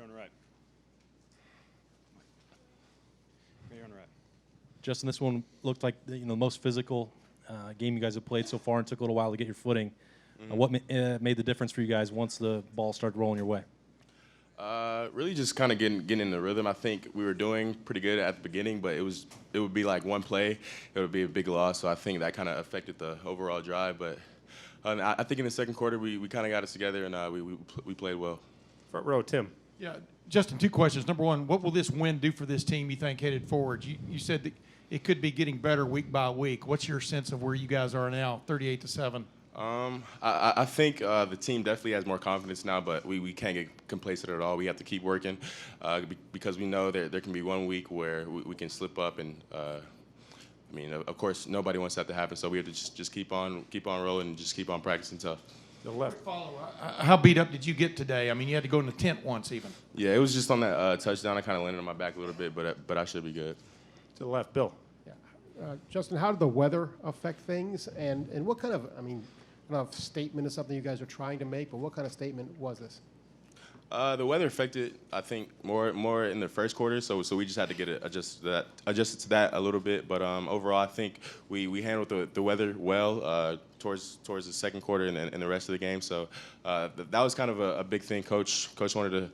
on the right. Here on the right. Justin, this one looked like the most physical game you guys have played so far, and took a little while to get your footing. What made the difference for you guys once the ball started rolling your way? Really just kind of getting in the rhythm. I think we were doing pretty good at the beginning, but it would be like one play, it would be a big loss. So I think that kind of affected the overall drive. But I think in the second quarter we kind of got us together, and we played well. Front row, Tim. Yeah, Justin, two questions. Number one, what will this win do for this team, you think, headed forward? You said that it could be getting better week by week. What's your sense of where you guys are now, 38-7? I think the team definitely has more confidence now, but we can't get complacent at all. We have to keep working because we know there can be 1 week where we can slip up, and of course, nobody wants that to happen. So we have to just keep on rolling and just keep on practicing tough. The left. How beat up did you get today? I mean, you had to go in the tent once even. Yeah, it was just on that touchdown. I kind of landed on my back a little bit, but I should be good. To the left, Bill. Justin, how did the weather affect things? And what kind of, I don't know if statement is something you guys are trying to make, but what kind of statement was this? The weather affected, I think, more in the first quarter, so we just had to get adjusted to that a little bit. But overall, I think we handled the weather well towards the second quarter and the rest of the game. So that was kind of a big thing. Coach wanted to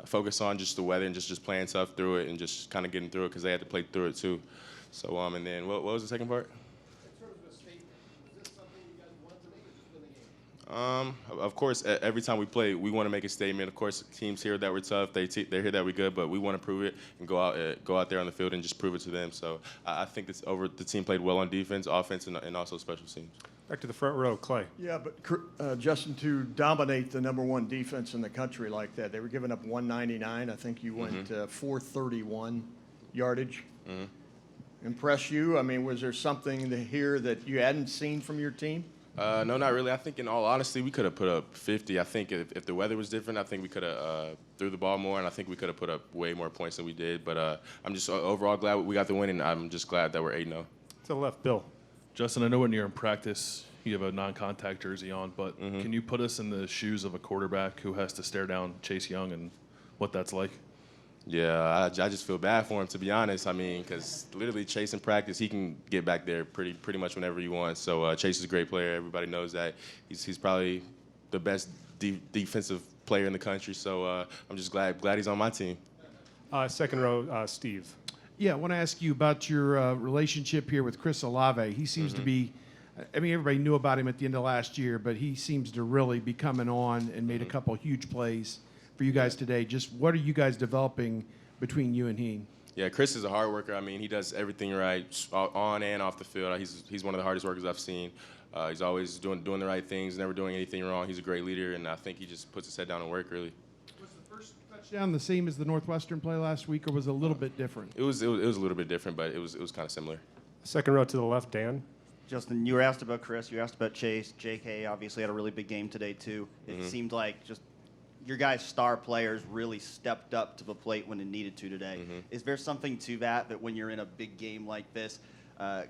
focus on just the weather and just playing tough through it and just kind of getting through it because they had to play through it too. So and then what was the second part? Of course, every time we play, we want to make a statement. Of course, teams hear that we're tough. They hear that we're good, but we want to prove it and go out there on the field and just prove it to them. So I think the team played well on defense, offense, and also special teams. Back to the front row, Clay. Yeah, but Justin, to dominate the #1 defense in the country like that, they were giving up 199. I think you went 431 yardage. Mm-hmm. Impress you? I mean, was there something here that you hadn't seen from your team? No, not really. I think, in all honesty, we could have put up 50. I think if the weather was different, I think we could have threw the ball more, and I think we could have put up way more points than we did. But I'm just overall glad we got the win, and I'm just glad that we're 8-0. To the left, Bill. Justin, I know when you're in practice, you have a non-contact jersey on, but can you put us in the shoes of a quarterback who has to stare down Chase Young and what that's like? Yeah, I just feel bad for him, to be honest. Because literally Chase in practice, he can get back there pretty much whenever he wants. So Chase is a great player. Everybody knows that. He's probably the best defensive player in the country. So I'm just glad he's on my team. Second row, Steve. Yeah, I want to ask you about your relationship here with Chris Olave. He seems to be, everybody knew about him at the end of last year, but he seems to really be coming on and made a couple huge plays for you guys today. Just what are you guys developing between you and he? Yeah, Chris is a hard worker. He does everything right on and off the field. He's one of the hardest workers I've seen. He's always doing the right things, never doing anything wrong. He's a great leader, and I think he just puts his head down and work, really. Was the first touchdown the same as the Northwestern play last week, or was it a little bit different? It was a little bit different, but it was kind of similar. Second row to the left, Dan. Justin, you were asked about Chris, you were asked about Chase. J.K. obviously had a really big game today, too. It seemed like just your guys' star players really stepped up to the plate when it needed to today. Is there something to that when you're in a big game like this,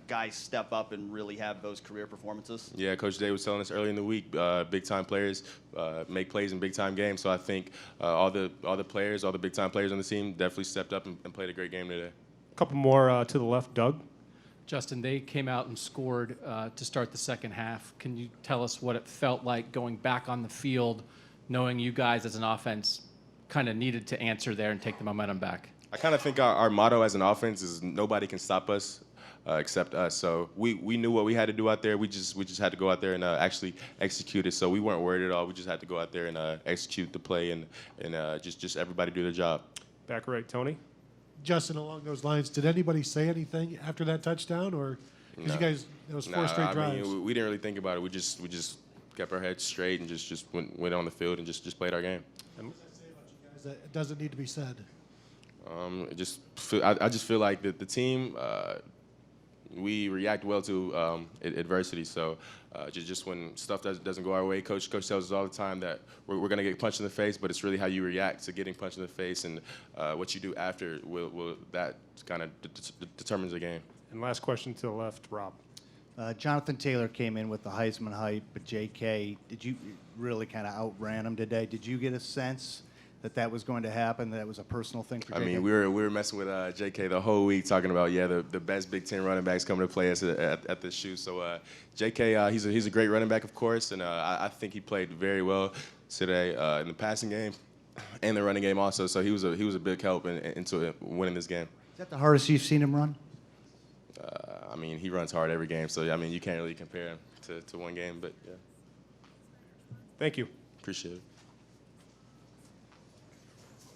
guys step up and really have those career performances? Yeah, Coach Day was telling us early in the week, big-time players make plays in big-time games. So I think all the players, all the big-time players on the team definitely stepped up and played a great game today. A couple more to the left, Doug. Justin, they came out and scored to start the second half. Can you tell us what it felt like going back on the field, knowing you guys as an offense kind of needed to answer there and take the momentum back? I kind of think our motto as an offense is nobody can stop us except us. So we knew what we had to do out there. We just had to go out there and actually execute it. So we weren't worried at all. We just had to go out there and execute the play and just everybody do their job. Back right, Tony. Justin, along those lines, did anybody say anything after that touchdown, or No. you guys? It was four straight drives. We didn't really think about it. We just kept our heads straight and just went on the field and just played our game. What does that say about you guys that it doesn't need to be said? I just feel like the team, we react well to adversity. So just when stuff doesn't go our way, Coach tells us all the time that we're going to get punched in the face, but it's really how you react to getting punched in the face, and what you do after will that kind of determines the game. And last question to the left, Rob. Jonathan Taylor came in with the Heisman hype, but J.K., did you really kind of outran him today? Did you get a sense that was going to happen, that it was a personal thing for I JK? mean, we were messing with JK the whole week, talking about the best Big Ten running backs coming to play us at this shoe. So JK, he's a great running back, of course, and I think he played very well today in the passing game and the running game also. So he was a big help into winning this game. Is that the hardest you've seen him run? I mean, he runs hard every game, so I mean, you can't really compare him to one game, but yeah. Thank you. Appreciate it.